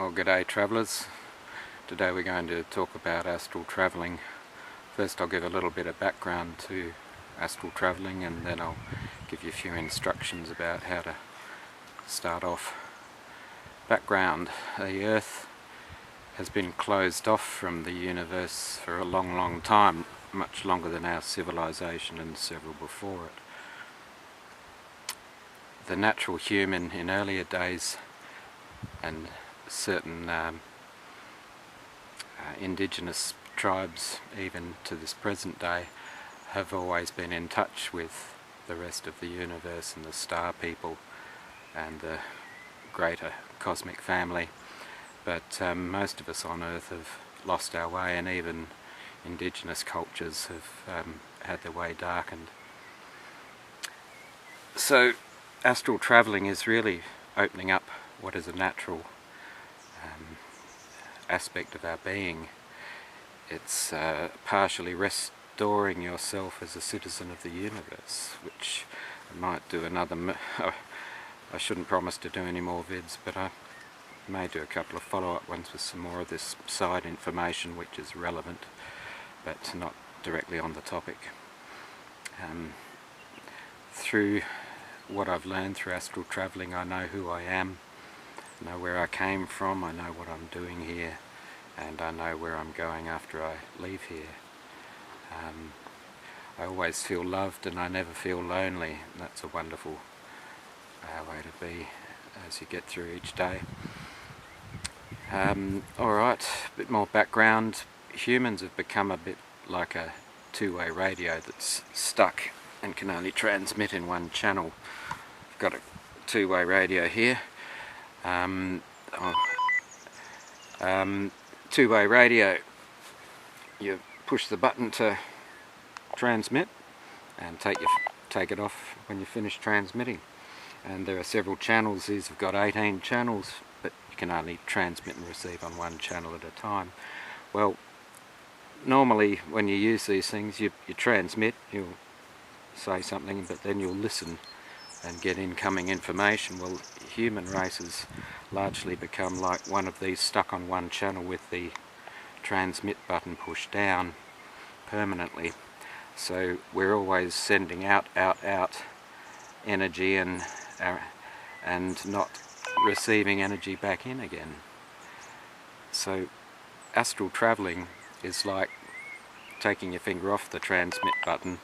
Well, g'day travellers. Today we're going to talk about astral travelling. First I'll give a little bit of background to astral travelling, and then I'll give you a few instructions about how to start off. Background: the Earth has been closed off from the universe for a long time, much longer than our civilization and several before it. The natural human in earlier days, and certain indigenous tribes even to this present day, have always been in touch with the rest of the universe and the star people and the greater cosmic family, but most of us on Earth have lost our way, and even indigenous cultures have had their way darkened. So astral travelling is really opening up what is a natural aspect of our being. It's partially restoring yourself as a citizen of the universe, which I might do another I shouldn't promise to do any more vids, but I may do a couple of follow-up ones with some more of this side information which is relevant but not directly on the topic. Through what I've learned through astral travelling, I know who I am, I know where I came from, I know what I'm doing here, and I know where I'm going after I leave here. I always feel loved and I never feel lonely. That's a wonderful way to be as you get through each day. Alright, a bit more background. Humans have become a bit like a two-way radio that's stuck and can only transmit in one channel. I've got a two-way radio here. Two-way radio, you push the button to transmit and take it off when you finish transmitting, and there are several channels. These have got 18 channels, but you can only transmit and receive on one channel at a time. Well, normally when you use these things, you transmit, you'll say something, but then you'll listen and get incoming information. Well, human races largely become like one of these, stuck on one channel with the transmit button pushed down permanently. So we're always sending out energy and not receiving energy back in again. So astral travelling is like taking your finger off the transmit button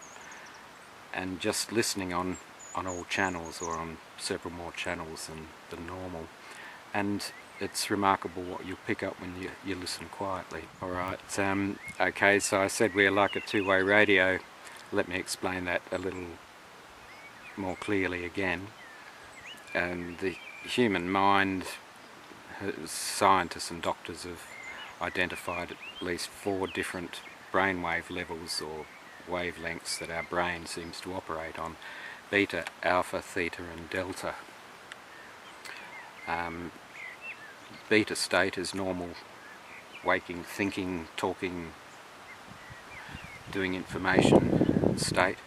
and just listening on all channels, or on several more channels than normal, and it's remarkable what you'll pick up when you listen quietly. Alright, okay, so I said we're like a two-way radio. Let me explain that a little more clearly again. The human mind, scientists and doctors have identified at least 4 different brainwave levels or wavelengths that our brain seems to operate on: beta, alpha, theta and delta. Beta state is normal waking, thinking, talking, doing information state.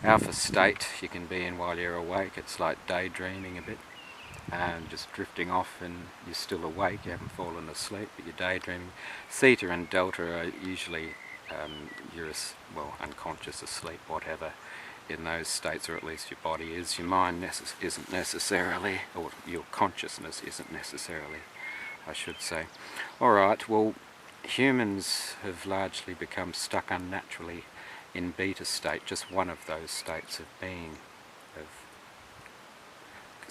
Alpha state you can be in while you're awake. It's like daydreaming a bit, just drifting off and you're still awake, you haven't fallen asleep but you're daydreaming. Theta and delta are usually you're unconscious, asleep, whatever, in those states, or at least your body is. Your mind isn't necessarily, or your consciousness isn't necessarily, I should say. Alright, well, humans have largely become stuck unnaturally in beta state, just one of those states of being, of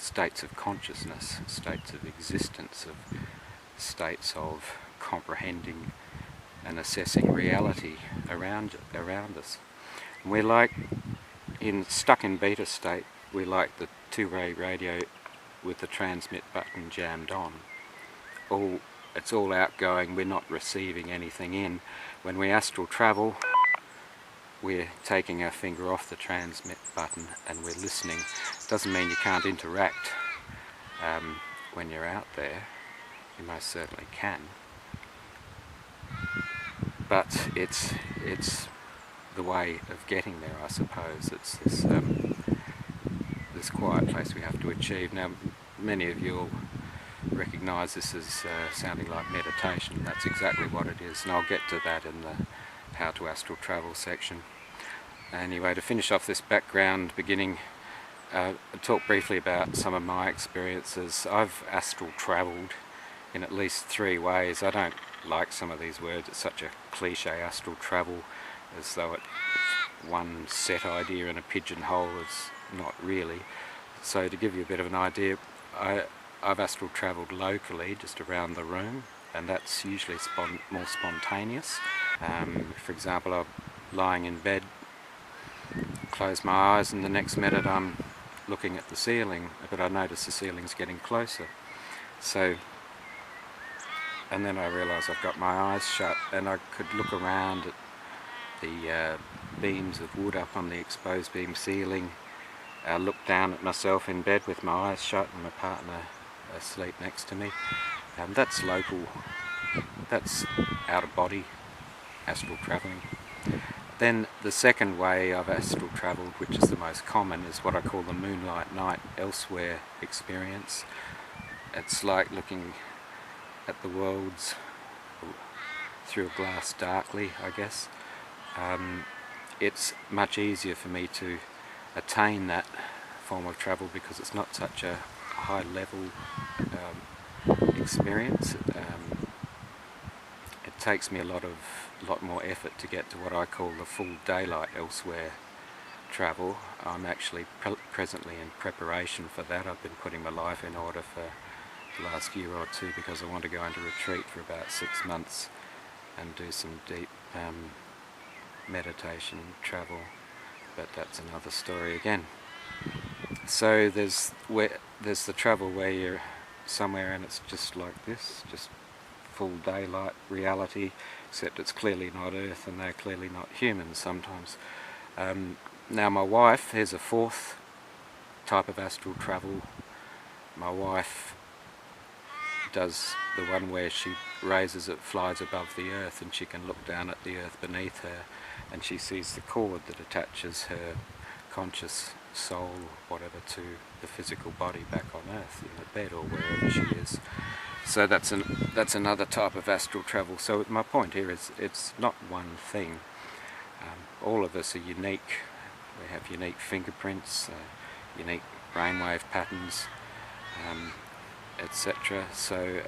states of consciousness, states of existence, of states of comprehending and assessing reality around us. And we're like, stuck in beta state, we're like the two-way radio with the transmit button jammed on. It's all outgoing, we're not receiving anything in. When we astral travel, we're taking our finger off the transmit button and we're listening. Doesn't mean you can't interact when you're out there. You most certainly can. But it's the way of getting there, I suppose. It's this quiet place we have to achieve. Now, many of you will recognise this as sounding like meditation. That's exactly what it is, and I'll get to that in the How to Astral Travel section. Anyway, to finish off this background beginning, I'll talk briefly about some of my experiences. I've astral travelled in at least 3 ways. I don't like some of these words. It's such a cliche, astral travel, as though it's one set idea in a pigeonhole. It's not really. So to give you a bit of an idea, I've astral travelled locally, just around the room, and that's usually more spontaneous. For example, I'm lying in bed, close my eyes, and the next minute I'm looking at the ceiling, but I notice the ceiling's getting closer. And then I realise I've got my eyes shut, and I could look around at the beams of wood up on the exposed beam ceiling, look down at myself in bed with my eyes shut and my partner asleep next to me. That's local, that's out of body astral travelling. Then the second way I've astral travelled, which is the most common, is what I call the Moonlight night elsewhere experience. It's like looking at the worlds through a glass darkly, I guess. It's much easier for me to attain that form of travel because it's not such a high level experience. It takes me a lot more effort to get to what I call the full daylight elsewhere travel. I'm actually presently in preparation for that. I've been putting my life in order for the last year or 2 because I want to go into retreat for about 6 months and do some deep meditation travel, but that's another story again. So there's the travel where you're somewhere and it's just like this, just full daylight reality, except it's clearly not Earth and they're clearly not humans sometimes. Now my wife, here's a 4th type of astral travel. My wife does the one where she flies above the Earth, and she can look down at the Earth beneath her, and she sees the cord that attaches her conscious soul, whatever, to the physical body back on Earth, in the bed or wherever she is. So that's another type of astral travel. So my point here is it's not one thing. All of us are unique. We have unique fingerprints, unique brainwave patterns, etc. So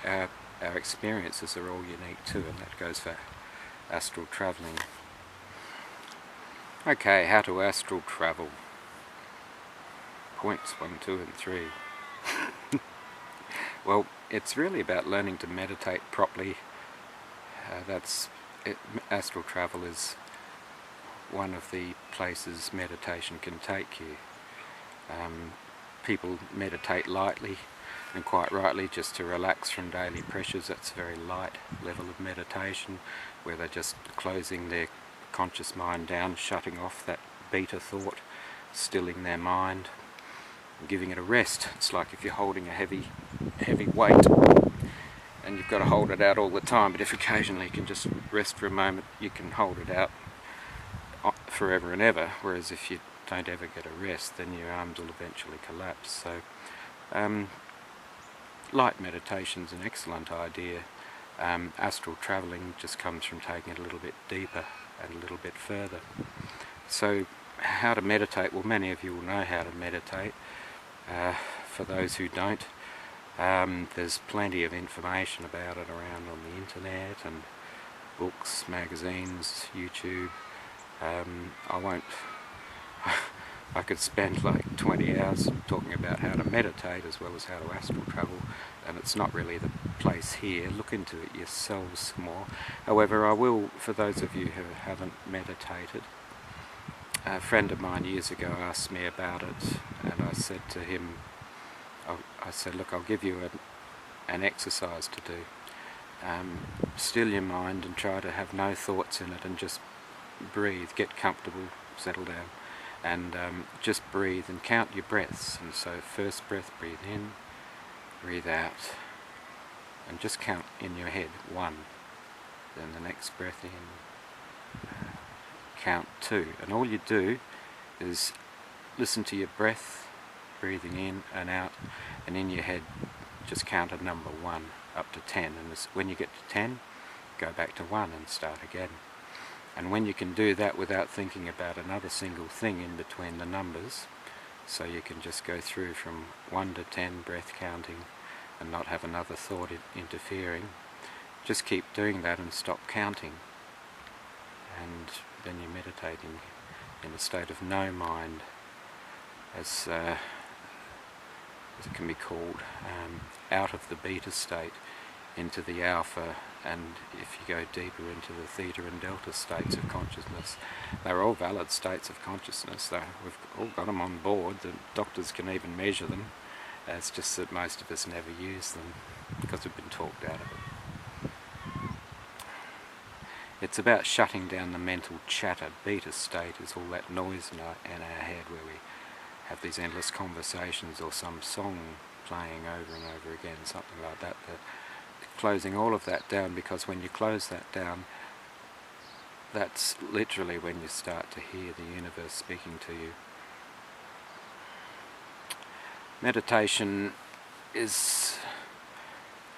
our experiences are all unique too, and that goes for astral travelling. Okay, how to astral travel. Points 1, 2 and 3. Well, it's really about learning to meditate properly. Astral travel is one of the places meditation can take you. People meditate lightly, and quite rightly, just to relax from daily pressures. That's a very light level of meditation, where they're just closing their conscious mind down, shutting off that beta thought, stilling their mind, and giving it a rest. It's like if you're holding a heavy weight and you've got to hold it out all the time, but if occasionally you can just rest for a moment, you can hold it out forever and ever. Whereas if you don't ever get a rest, then your arms will eventually collapse. So light meditation's an excellent idea. Astral travelling just comes from taking it a little bit deeper and a little bit further. So how to meditate? Well, many of you will know how to meditate. For those who don't, there's plenty of information about it around on the internet and books, magazines, YouTube. I could spend like 20 hours talking about how to meditate as well as how to astral travel, and it's not really the place here. Look into it yourselves more. However, I will, for those of you who haven't meditated, a friend of mine years ago asked me about it, and I said to him, look, I'll give you an exercise to do. Still your mind and try to have no thoughts in it, and just breathe, get comfortable, settle down, and just breathe and count your breaths. And so first breath, breathe in, breathe out, and just count in your head 1. Then the next breath in, count 2. And all you do is listen to your breath, breathing in and out, and in your head just count a number 1 up to 10, and when you get to 10, go back to 1 and start again. And when you can do that without thinking about another single thing in between the numbers, so you can just go through from 1 to 10 breath counting and not have another thought interfering, just keep doing that and stop counting, and then you're meditating in a state of no mind, as it can be called, out of the beta state into the alpha, and if you go deeper into the theta and delta states of consciousness, they're all valid states of consciousness. We've all got them on board. The doctors can even measure them. It's just that most of us never use them because we've been talked out of it. It's about shutting down the mental chatter. Beta state is all that noise in our head where we have these endless conversations or some song playing over and over again, something like that. Closing all of that down, because when you close that down, that's literally when you start to hear the universe speaking to you. Meditation is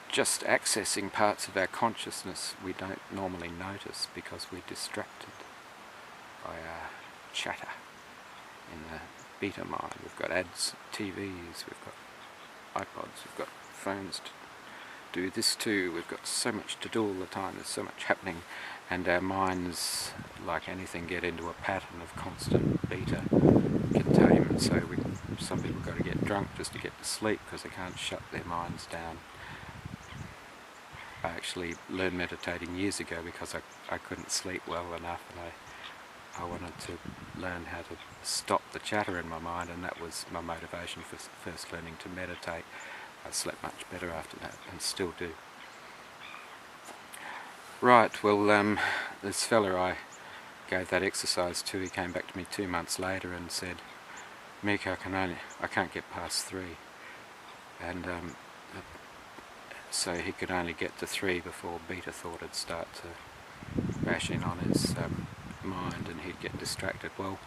just accessing parts of our consciousness we don't normally notice because we're distracted by our chatter in the beta mind. We've got ads, TVs, we've got iPods, we've got phones to do this too. We've got so much to do all the time, there's so much happening, and our minds, like anything, get into a pattern of constant beta containment. So some people got to get drunk just to get to sleep because they can't shut their minds down. I actually learned meditating years ago because I couldn't sleep well enough, and I wanted to learn how to stop the chatter in my mind, and that was my motivation for first learning to meditate. I slept much better after that, and still do. Right, well, this fella I gave that exercise to, he came back to me 2 months later and said, Mick, I can't get past 3. And so he could only get to 3 before beta thought would start to bash in on his mind and he'd get distracted. Well,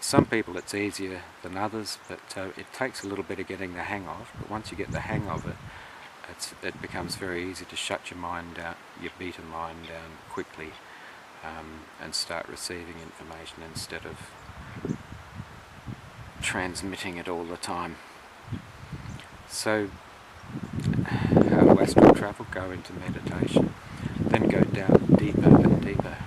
some people it's easier than others, but it takes a little bit of getting the hang of. But once you get the hang of it, it becomes very easy to shut your mind down, your beta mind down quickly, and start receiving information instead of transmitting it all the time. So, how to astral travel? Go into meditation, then go down deeper and deeper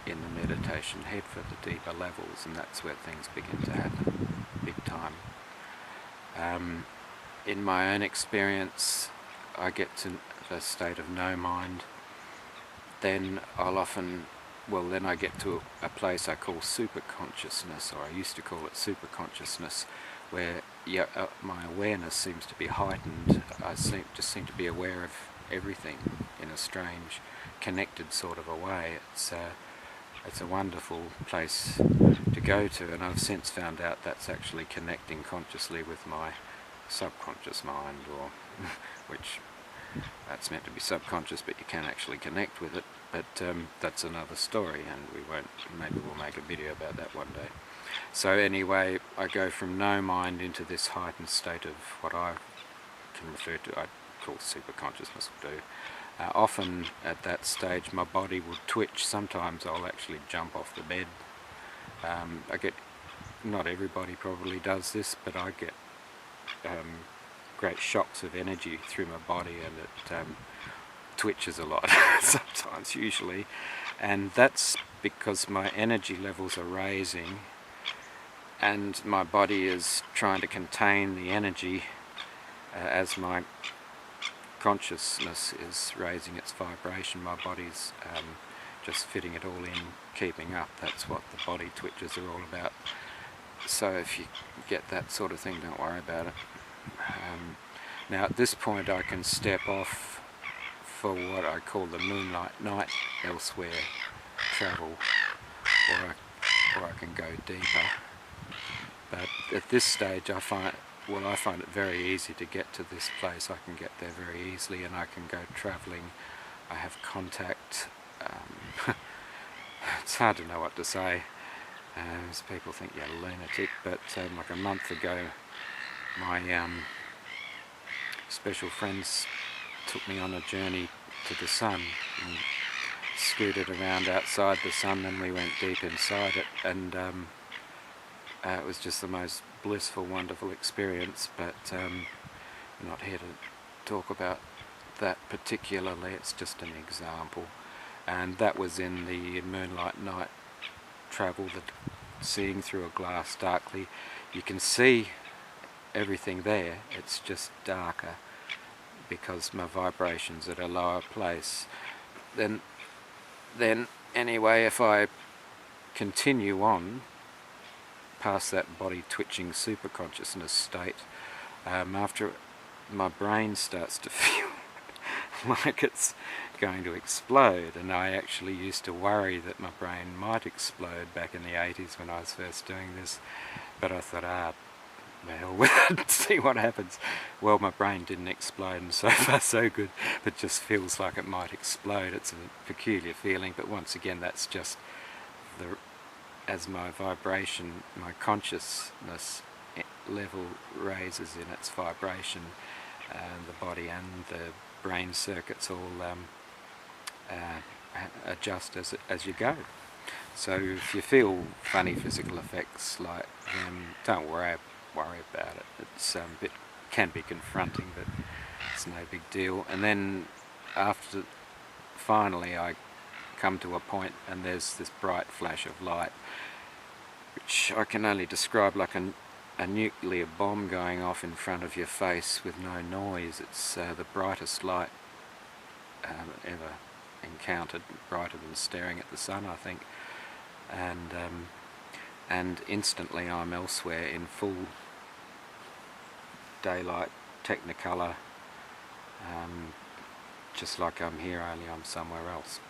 in the meditation, head for the deeper levels, and that's where things begin to happen, big time. In my own experience, I get to the state of no mind, then then I get to a place I call Superconsciousness, or I used to call it Superconsciousness, where my awareness seems to be heightened. I just seem to be aware of everything in a strange, connected sort of a way. It's a wonderful place to go to, and I've since found out that's actually connecting consciously with my subconscious mind, or which that's meant to be subconscious, but you can actually connect with it. But that's another story, and maybe we'll make a video about that one day. So anyway, I go from no mind into this heightened state of what I can refer to, I call superconsciousness will do. Often at that stage my body will twitch. Sometimes I'll actually jump off the bed. Not everybody probably does this, but I get great shocks of energy through my body, and it twitches a lot sometimes, usually, and that's because my energy levels are raising and my body is trying to contain the energy as my consciousness is raising its vibration. My body's just fitting it all in, keeping up. That's what the body twitches are all about. So if you get that sort of thing, don't worry about it. Now at this point I can step off for what I call the Moonlight night elsewhere travel, or I can go deeper. But at this stage I find it very easy to get to this place. I can get there very easily, and I can go travelling. I have contact. It's hard to know what to say. People think you're a lunatic, but like a month ago my special friends took me on a journey to the sun and scooted around outside the sun, and we went deep inside it, and it was just the most blissful, wonderful experience. But I'm not here to talk about that particularly, it's just an example. And that was in the Moonlight night travel, that seeing through a glass darkly. You can see everything there, it's just darker because my vibration's at a lower place. Then anyway, if I continue on past that body twitching superconsciousness state, after my brain starts to feel like it's going to explode, and I actually used to worry that my brain might explode back in the 80s when I was first doing this, but I thought, the hell with it, see what happens. Well, my brain didn't explode, and so far so good, but just feels like it might explode. It's a peculiar feeling, but once again, that's just as my vibration, my consciousness level raises in its vibration, the body and the brain circuits all adjust as you go. So if you feel funny physical effects like them, don't worry about it. It's can be confronting, but it's no big deal. And then after, finally I come to a point and there's this bright flash of light, which I can only describe like a nuclear bomb going off in front of your face with no noise. It's the brightest light ever encountered, brighter than staring at the sun, I think. And instantly I'm elsewhere in full daylight, technicolor, just like I'm here, only I'm somewhere else.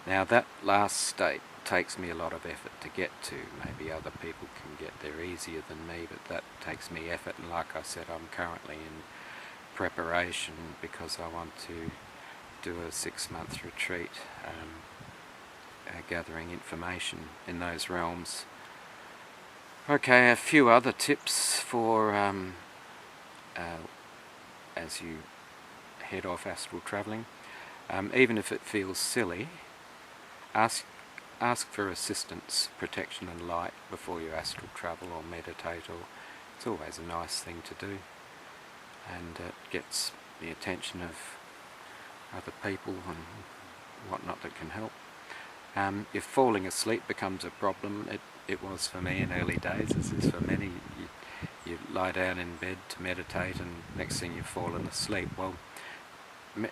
Now that last state takes me a lot of effort to get to. Maybe other people can get there easier than me, but that takes me effort, and like I said, I'm currently in preparation because I want to do a 6-month retreat, gathering information in those realms. Okay, a few other tips for as you head off astral travelling. Even if it feels silly, ask for assistance, protection and light before you astral travel or meditate, or it's always a nice thing to do, and it gets the attention of other people and whatnot that can help. If falling asleep becomes a problem, it was for me in early days, as is for many. You lie down in bed to meditate and next thing you've fallen asleep. Well,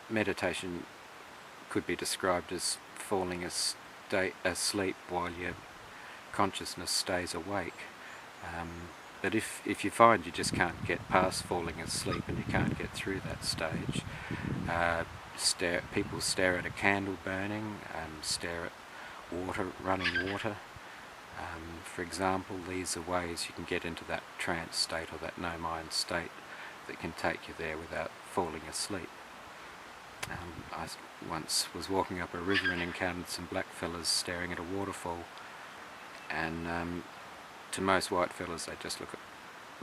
meditation could be described as falling asleep while your consciousness stays awake. But if you find you just can't get past falling asleep and you can't get through that stage, people stare at a candle burning, stare at running water. For example, these are ways you can get into that trance state or that no-mind state that can take you there without falling asleep. I once was walking up a river and encountered some blackfellas staring at a waterfall, and to most whitefellas they just look at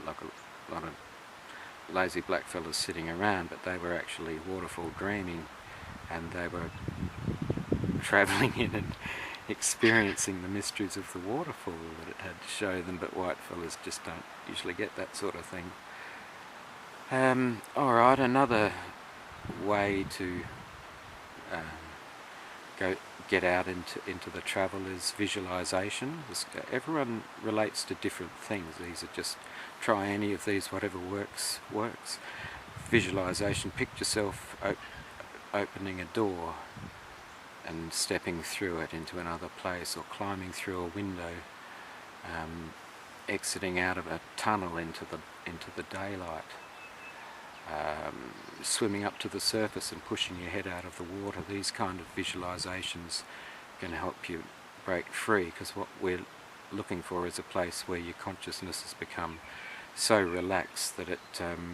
like a lot of lazy blackfellas sitting around, but they were actually waterfall dreaming, and they were travelling in and experiencing the mysteries of the waterfall that it had to show them, but whitefellas just don't usually get that sort of thing. Alright, another way to get out into the travel is visualization. Everyone relates to different things. These are just, try any of these, whatever works. Visualization, picture yourself opening a door and stepping through it into another place, or climbing through a window, exiting out of a tunnel into the daylight, swimming up to the surface and pushing your head out of the water. These kind of visualizations can help you break free, because what we're looking for is a place where your consciousness has become so relaxed that it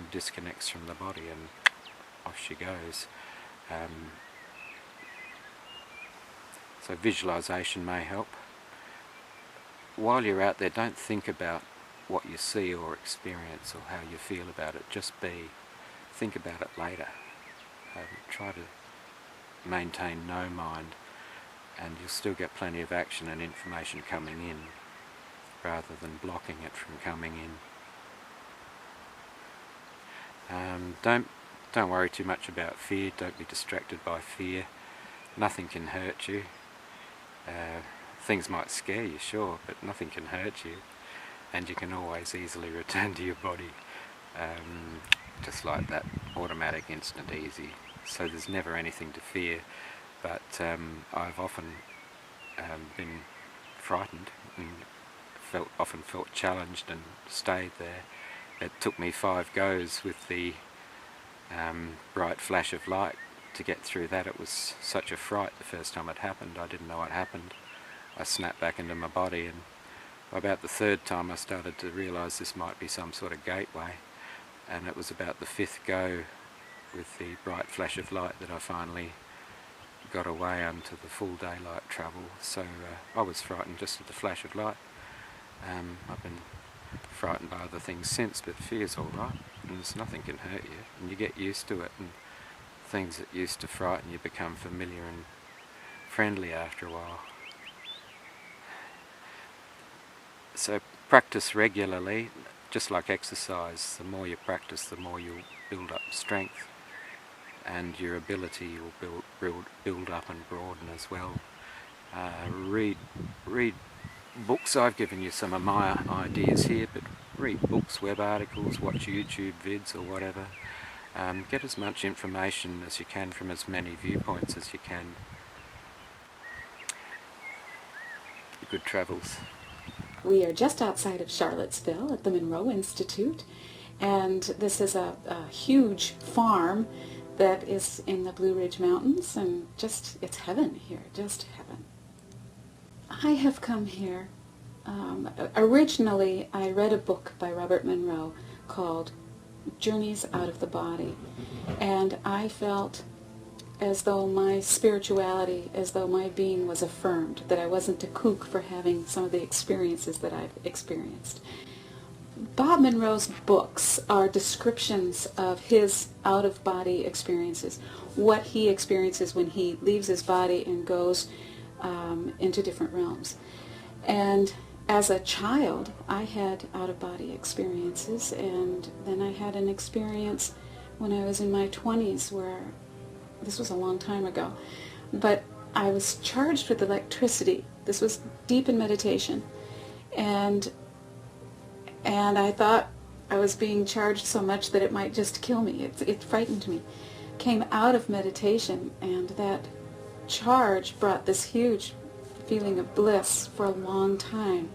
disconnects from the body and off she goes. So visualization may help. While you're out there, don't think about what you see or experience or how you feel about it. Just be. think about it later. Try to maintain no mind, and you'll still get plenty of action and information coming in, rather than blocking it from coming in. Don't worry too much about fear. Don't be distracted by fear. Nothing can hurt you. Things might scare you, sure, but nothing can hurt you, and you can always easily return to your body, just like that, automatic, instant, easy. So there's never anything to fear, but I've often been frightened and often felt challenged and stayed there. It took me 5 goes with the bright flash of light to get through that. It was such a fright the first time it happened. I didn't know what happened. I snapped back into my body, and about the 3rd time I started to realise this might be some sort of gateway, and it was about the 5th go with the bright flash of light that I finally got away onto the full daylight travel. So I was frightened just at the flash of light. I've been frightened by other things since, but fear's alright, and there's nothing can hurt you, and you get used to it, and things that used to frighten you become familiar and friendly after a while. So practice regularly, just like exercise. The more you practice, the more you'll build up strength, and your ability will build up and broaden as well. Read books. I've given you some of my ideas here, but read books, web articles, watch YouTube vids or whatever. Get as much information as you can from as many viewpoints as you can. Good travels. We are just outside of Charlottesville at the Monroe Institute, and this is a huge farm that is in the Blue Ridge Mountains, and it's heaven here, just heaven. I have come here, originally I read a book by Robert Monroe called Journeys Out of the Body, and I felt as though my spirituality, as though my being was affirmed, that I wasn't a kook for having some of the experiences that I've experienced. Bob Monroe's books are descriptions of his out-of-body experiences, what he experiences when he leaves his body and goes into different realms. And as a child, I had out-of-body experiences, and then I had an experience when I was in my 20s where, this was a long time ago, but I was charged with electricity. This was deep in meditation, and I thought I was being charged so much that it might just kill me. It frightened me. Came out of meditation, and that charge brought this huge feeling of bliss for a long time.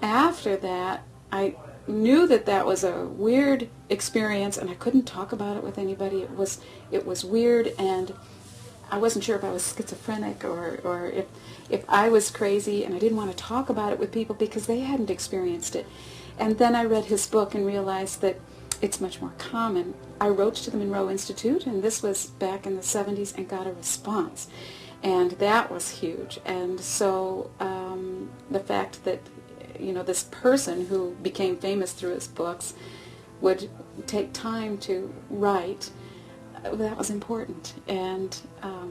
After that, I knew that that was a weird experience, and I couldn't talk about it with anybody. It was weird, and I wasn't sure if I was schizophrenic or if I was crazy, and I didn't want to talk about it with people because they hadn't experienced it. And then I read his book and realized that it's much more common. I wrote to the Monroe Institute, and this was back in the 70s, and got a response. And that was huge. And so the fact that, this person who became famous through his books would take time to write, that was important. And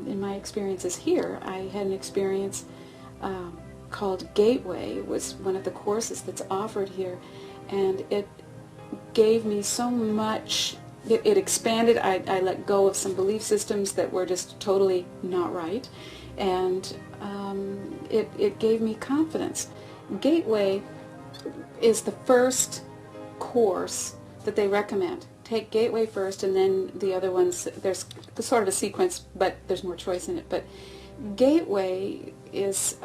in my experiences here, I had an experience called Gateway. It was one of the courses that's offered here, and it gave me so much. It expanded. I let go of some belief systems that were just totally not right, and it gave me confidence. Gateway is the first course that they recommend. Take Gateway first, and then the other ones, there's sort of a sequence, but there's more choice in it. But Gateway is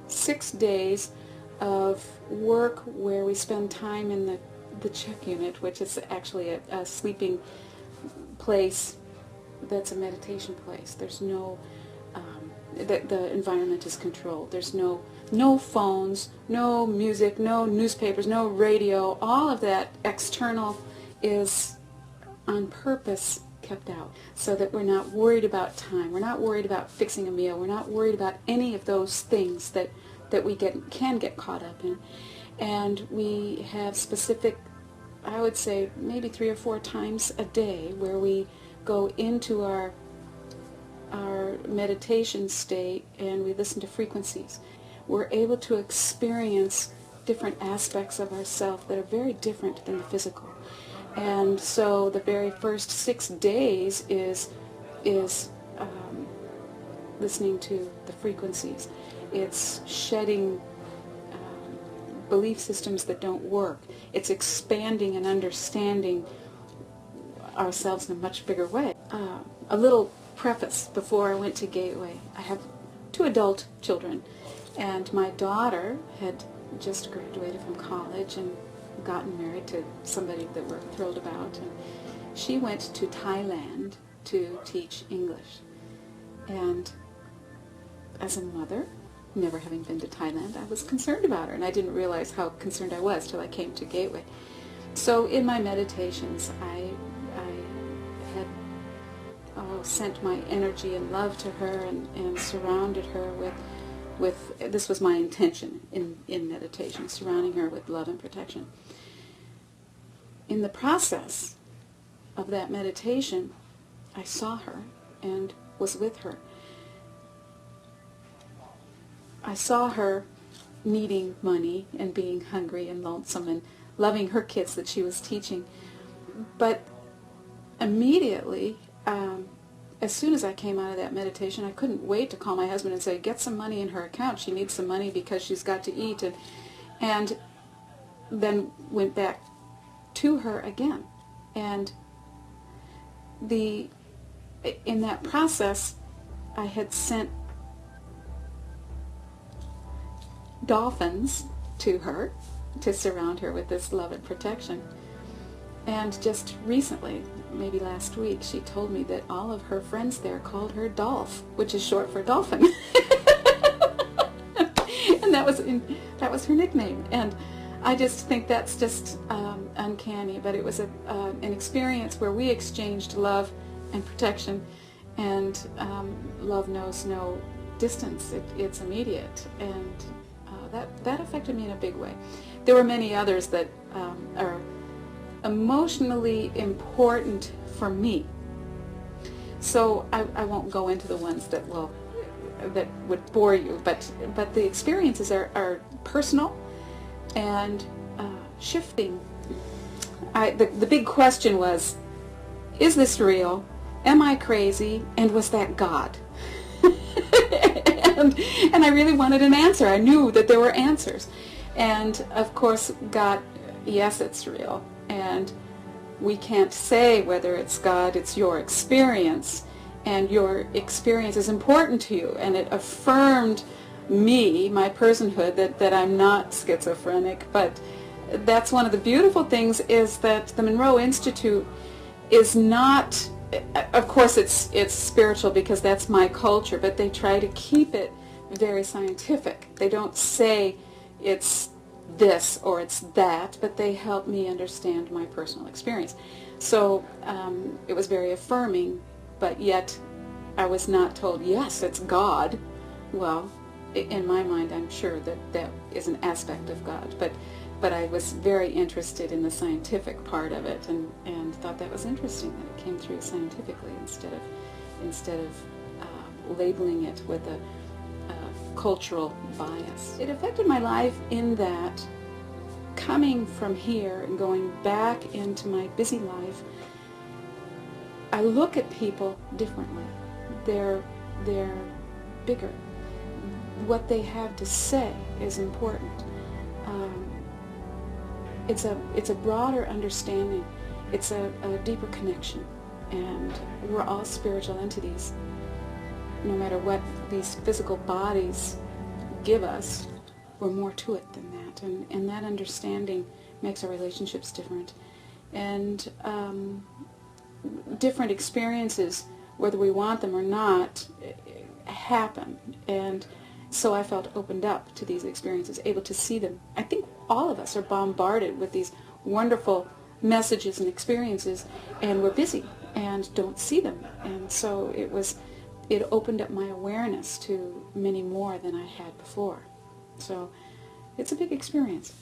6 days of work where we spend time in the check unit, which is actually a sleeping place that's a meditation place. There's no, the environment is controlled. There's no phones, no music, no newspapers, no radio. All of that external is on purpose kept out so that we're not worried about time. We're not worried about fixing a meal. We're not worried about any of those things that we can get caught up in. And we have specific I would say maybe 3 or 4 times a day, where we go into our meditation state and we listen to frequencies. We're able to experience different aspects of ourselves that are very different than the physical. And so the very first 6 days is listening to the frequencies. It's shedding belief systems that don't work. It's expanding and understanding ourselves in a much bigger way. A little preface before I went to Gateway. I have 2 adult children, and my daughter had just graduated from college and gotten married to somebody that we're thrilled about, and she went to Thailand to teach English. And as a mother, never having been to Thailand, I was concerned about her, and I didn't realize how concerned I was till I came to Gateway. So in my meditations, I had sent my energy and love to her and surrounded her with this was my intention in meditation, surrounding her with love and protection. In the process of that meditation, I saw her and was with her. I saw her needing money and being hungry and lonesome and loving her kids that she was teaching. But immediately, as soon as I came out of that meditation, I couldn't wait to call my husband and say, get some money in her account. She needs some money because she's got to eat. And then went back to her again. And in that process, I had sent dolphins to her to surround her with this love and protection. And just recently, maybe last week, she told me that all of her friends there called her Dolph, which is short for dolphin. And that was her nickname. And I just think that's just uncanny. But it was an experience where we exchanged love and protection, and love knows no distance. It's immediate, and that affected me in a big way. There were many others that are emotionally important for me. So I won't go into the ones that would bore you, but the experiences are personal and shifting. The big question was, is this real? Am I crazy? And was that God? and I really wanted an answer. I knew that there were answers. And of course got, yes, it's real. And we can't say whether it's God, it's your experience. And your experience is important to you. And it affirmed me, my personhood, that I'm not schizophrenic. But that's one of the beautiful things, is that the Monroe Institute is not, of course it's spiritual because that's my culture, but they try to keep it very scientific. They don't say it's this or it's that, but they help me understand my personal experience. So it was very affirming, but yet I was not told, yes, it's God. Well, in my mind, I'm sure that is an aspect of God, but I was very interested in the scientific part of it, and thought that was interesting that it came through scientifically instead of labeling it with a cultural bias. It affected my life in that, coming from here and going back into my busy life, I look at people differently. They're bigger. What they have to say is important. It's a broader understanding. It's a deeper connection, and we're all spiritual entities. No matter what these physical bodies give us, we're more to it than that, and that understanding makes our relationships different. And different experiences, whether we want them or not, happen. And so I felt opened up to these experiences, able to see them. I think all of us are bombarded with these wonderful messages and experiences, and we're busy and don't see them. And so it opened up my awareness to many more than I had before. So it's a big experience.